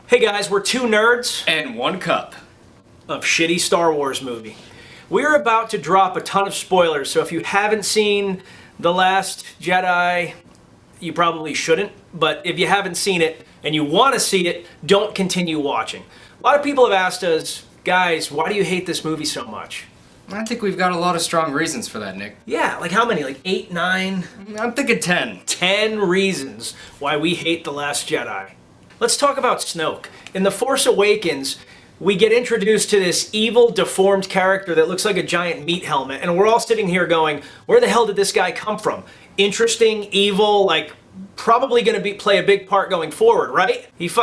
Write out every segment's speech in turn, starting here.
Hey guys, we're two nerds And one cup. of shitty Star Wars movie. We're about to drop a ton of spoilers, so if you haven't seen The Last Jedi, you probably shouldn't, but if you haven't seen it and you want to see it, don't continue watching. A lot of people have asked us, guys, why do you hate this movie so much? I think we've got a lot of strong reasons for that, Nick. Yeah, like how many? Like 8, 9? I'm thinking 10. 10 reasons why we hate The Last Jedi. Let's talk about Snoke. In The Force Awakens, we get introduced to this evil, deformed character that looks like a giant meat helmet, and we're all sitting here going, where the hell did this guy come from? Interesting, evil, like, probably gonna play a big part going forward, right? He's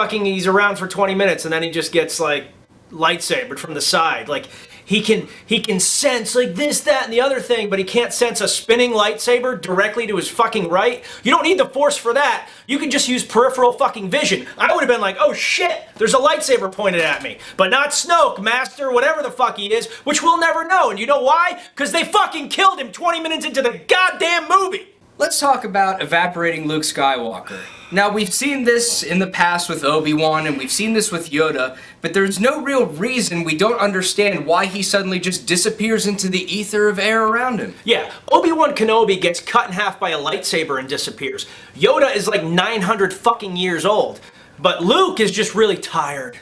around for 20 minutes and then he just gets, like, lightsabered from the side. Like, he can sense like this, that, and the other thing, but he can't sense a spinning lightsaber directly to his fucking right. You don't need the Force for that. You can just use peripheral fucking vision. I would have been like, oh shit, there's a lightsaber pointed at me. But not Snoke, Master, whatever the fuck he is, which we'll never know. And you know why? Because they fucking killed him 20 minutes into the goddamn movie. Let's talk about evaporating Luke Skywalker. Now, we've seen this in the past with Obi-Wan, and we've seen this with Yoda, but there's no real reason we don't understand why he suddenly just disappears into the ether of air around him. Yeah, Obi-Wan Kenobi gets cut in half by a lightsaber and disappears. Yoda is like 900 fucking years old, but Luke is just really tired.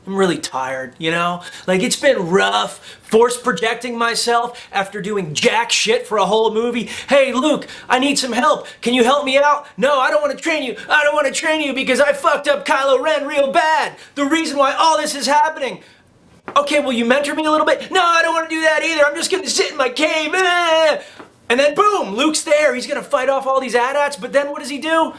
I'm really tired, you know? Like, it's been rough, force projecting myself after doing jack shit for a whole movie. Hey, Luke, I need some help. Can you help me out? No, I don't want to train you. I don't want to train you because I fucked up Kylo Ren real bad. The reason why all this is happening. Okay, will you mentor me a little bit? No, I don't want to do that either. I'm just going to sit in my cave. And then boom, Luke's there. He's going to fight off all these AT-ATs, but then what does he do?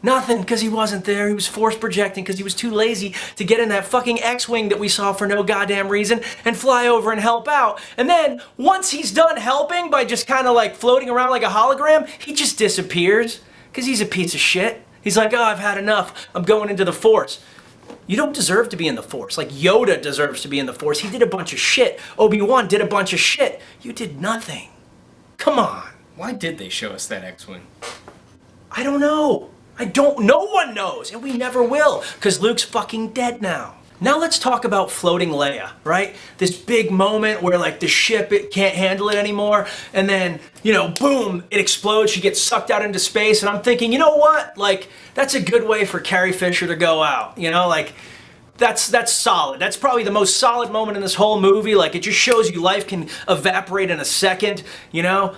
Nothing, because he wasn't there. He was force projecting because he was too lazy to get in that fucking X-Wing that we saw for no goddamn reason and fly over and help out. And then, once he's done helping by just kind of like floating around like a hologram, he just disappears because he's a piece of shit. He's like, oh, I've had enough. I'm going into the Force. You don't deserve to be in the Force. Like, Yoda deserves to be in the Force. He did a bunch of shit. Obi-Wan did a bunch of shit. You did nothing. Come on. Why did they show us that X-Wing? I don't know. No one knows, and we never will, because Luke's fucking dead now. Now let's talk about floating Leia, right? This big moment where, like, the ship, it can't handle it anymore, and then, you know, boom, it explodes, she gets sucked out into space, and I'm thinking, you know what? Like, that's a good way for Carrie Fisher to go out, you know? Like, that's solid. That's probably the most solid moment in this whole movie. Like, it just shows you life can evaporate in a second, you know?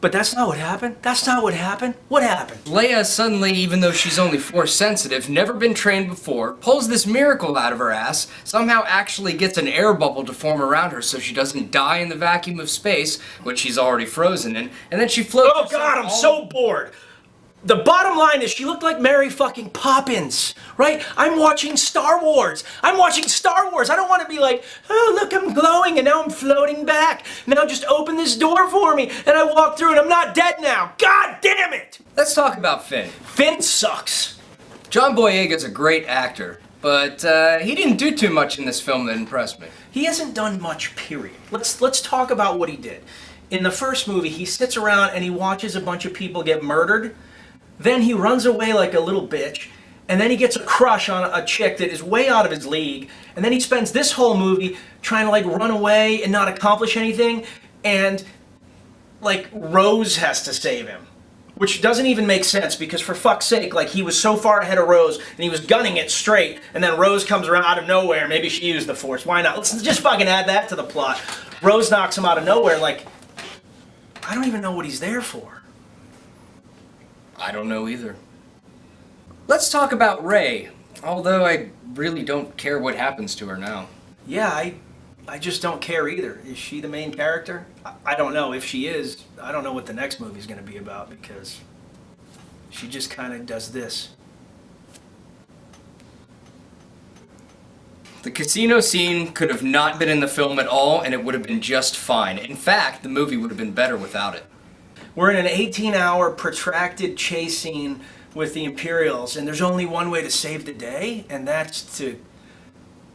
But that's not what happened. That's not what happened. What happened? Leia suddenly, even though she's only Force sensitive, never been trained before, pulls this miracle out of her ass, somehow actually gets an air bubble to form around her so she doesn't die in the vacuum of space, which she's already frozen in, and then she floats. Oh God, I'm so bored. The bottom line is she looked like Mary fucking Poppins, right? I'm watching Star Wars. I'm watching Star Wars. I don't want to be like, oh, look, I'm glowing and now I'm floating back. Now just open this door for me and I walk through and I'm not dead now. God damn it! Let's talk about Finn. Finn sucks. John Boyega's a great actor, but he didn't do too much in this film that impressed me. He hasn't done much, period. Let's talk about what he did. In the first movie, he sits around and he watches a bunch of people get murdered. Then he runs away like a little bitch, and then he gets a crush on a chick that is way out of his league, and then he spends this whole movie trying to like run away and not accomplish anything, and like Rose has to save him. Which doesn't even make sense because for fuck's sake, like he was so far ahead of Rose and he was gunning it straight, and then Rose comes around out of nowhere, maybe she used the Force, why not? Let's just fucking add that to the plot. Rose knocks him out of nowhere, like, I don't even know what he's there for. I don't know either. Let's talk about Rey, although I really don't care what happens to her now. Yeah, I just don't care either. Is she the main character? I don't know. If she is, I don't know what the next movie's going to be about because she just kind of does this. The casino scene could have not been in the film at all, and it would have been just fine. In fact, the movie would have been better without it. We're in an 18-hour protracted chase scene with the Imperials, and there's only one way to save the day, and that's to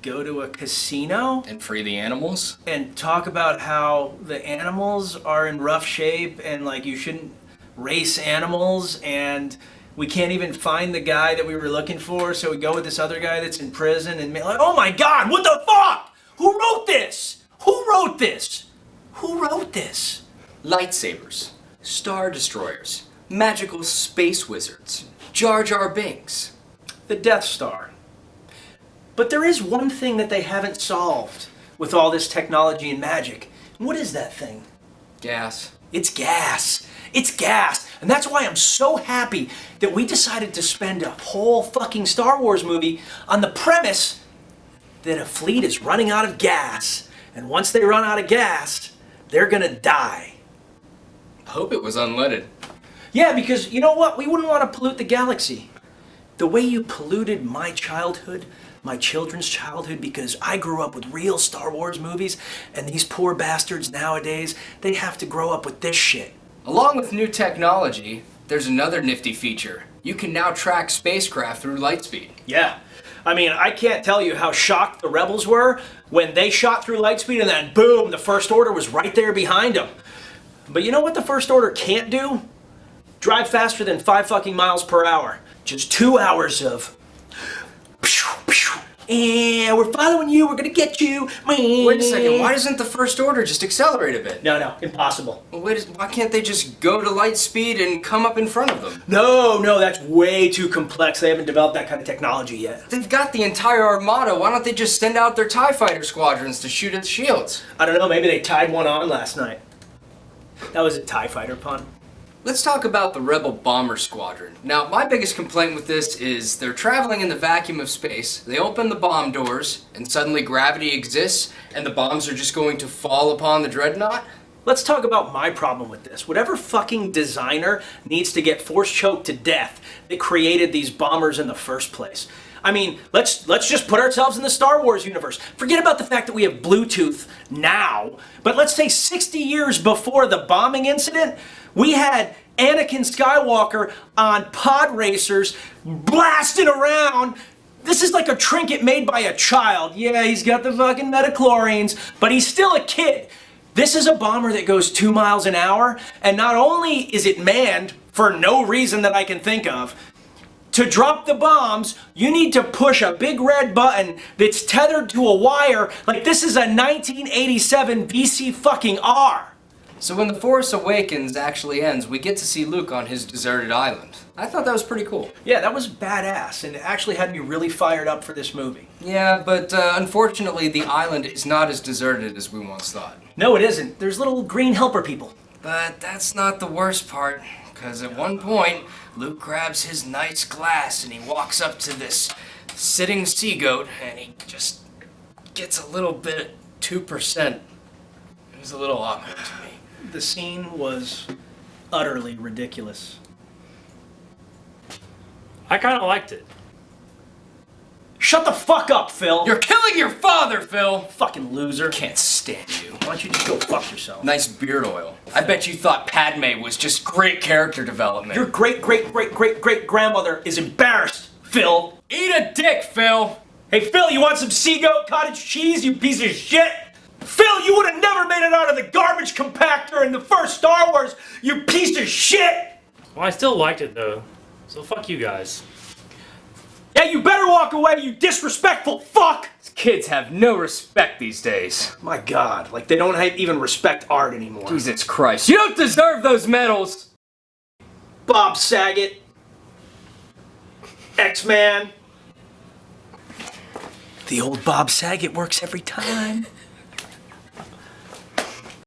go to a casino and free the animals and talk about how the animals are in rough shape and like you shouldn't race animals, and We can't even find the guy that we were looking for, so we go with this other guy that's in prison and like, oh my God, what the fuck? Who wrote this? Who wrote this? Who wrote this? Lightsabers, Star Destroyers, magical space wizards, Jar Jar Binks. The Death Star. But there is one thing that they haven't solved with all this technology and magic. What is that thing? Gas. It's gas. It's gas. And that's why I'm so happy that we decided to spend a whole fucking Star Wars movie on the premise that a fleet is running out of gas. And once they run out of gas, they're gonna die. Hope it was unleaded. Yeah, because you know what? We wouldn't want to pollute the galaxy. The way you polluted my childhood, my children's childhood, because I grew up with real Star Wars movies, and these poor bastards nowadays, they have to grow up with this shit. Along with new technology, there's another nifty feature. You can now track spacecraft through lightspeed. Yeah. I mean, I can't tell you how shocked the rebels were when they shot through lightspeed and then boom, the First Order was right there behind them. But you know what the First Order can't do? Drive faster than 5 fucking miles per hour. Just 2 hours of and we're following you, we're gonna get you. Wait a second, why doesn't the First Order just accelerate a bit? No, impossible. Well, why can't they just go to light speed and come up in front of them? No, that's way too complex. They haven't developed that kind of technology yet. They've got the entire armada. Why don't they just send out their TIE fighter squadrons to shoot at the shields? I don't know, maybe they tied one on last night. That was a TIE fighter pun. Let's talk about the Rebel Bomber Squadron. Now, my biggest complaint with this is they're traveling in the vacuum of space, they open the bomb doors, and suddenly gravity exists, and the bombs are just going to fall upon the dreadnought? Let's talk about my problem with this. Whatever fucking designer needs to get force choked to death that created these bombers in the first place. I mean, let's just put ourselves in the Star Wars universe. Forget about the fact that we have Bluetooth now, but let's say 60 years before the bombing incident, we had Anakin Skywalker on pod racers blasting around. This is like a trinket made by a child. Yeah, he's got the fucking metachlorines, but he's still a kid. This is a bomber that goes 2 miles an hour, and not only is it manned for no reason that I can think of, to drop the bombs, you need to push a big red button that's tethered to a wire like this is a 1987 BC fucking R. So when The Force Awakens actually ends, we get to see Luke on his deserted island. I thought that was pretty cool. Yeah, that was badass, and it actually had me really fired up for this movie. Yeah, but unfortunately the island is not as deserted as we once thought. No, it isn't. There's little green helper people. But that's not the worst part, because at one point, Luke grabs his nice glass and he walks up to this sitting sea goat and he just gets a little bit 2%. It was a little awkward to me. The scene was utterly ridiculous. I kind of liked it. Shut the fuck up, Phil! You're killing your father, Phil! Fucking loser. Can't stand you. Why don't you just go fuck yourself? Nice beard oil. I bet you thought Padme was just great character development. Your great-great-great-great-great-grandmother is embarrassed, Phil. Eat a dick, Phil! Hey, Phil, you want some sea goat cottage cheese, you piece of shit? Phil, you would have never made it out of the garbage compactor in the first Star Wars, you piece of shit! Well, I still liked it though, so fuck you guys. Yeah, you better walk away, you disrespectful fuck! Kids have no respect these days. My God, like they don't even respect art anymore. Jesus Christ. You don't deserve those medals! Bob Saget. X-Man. The old Bob Saget works every time.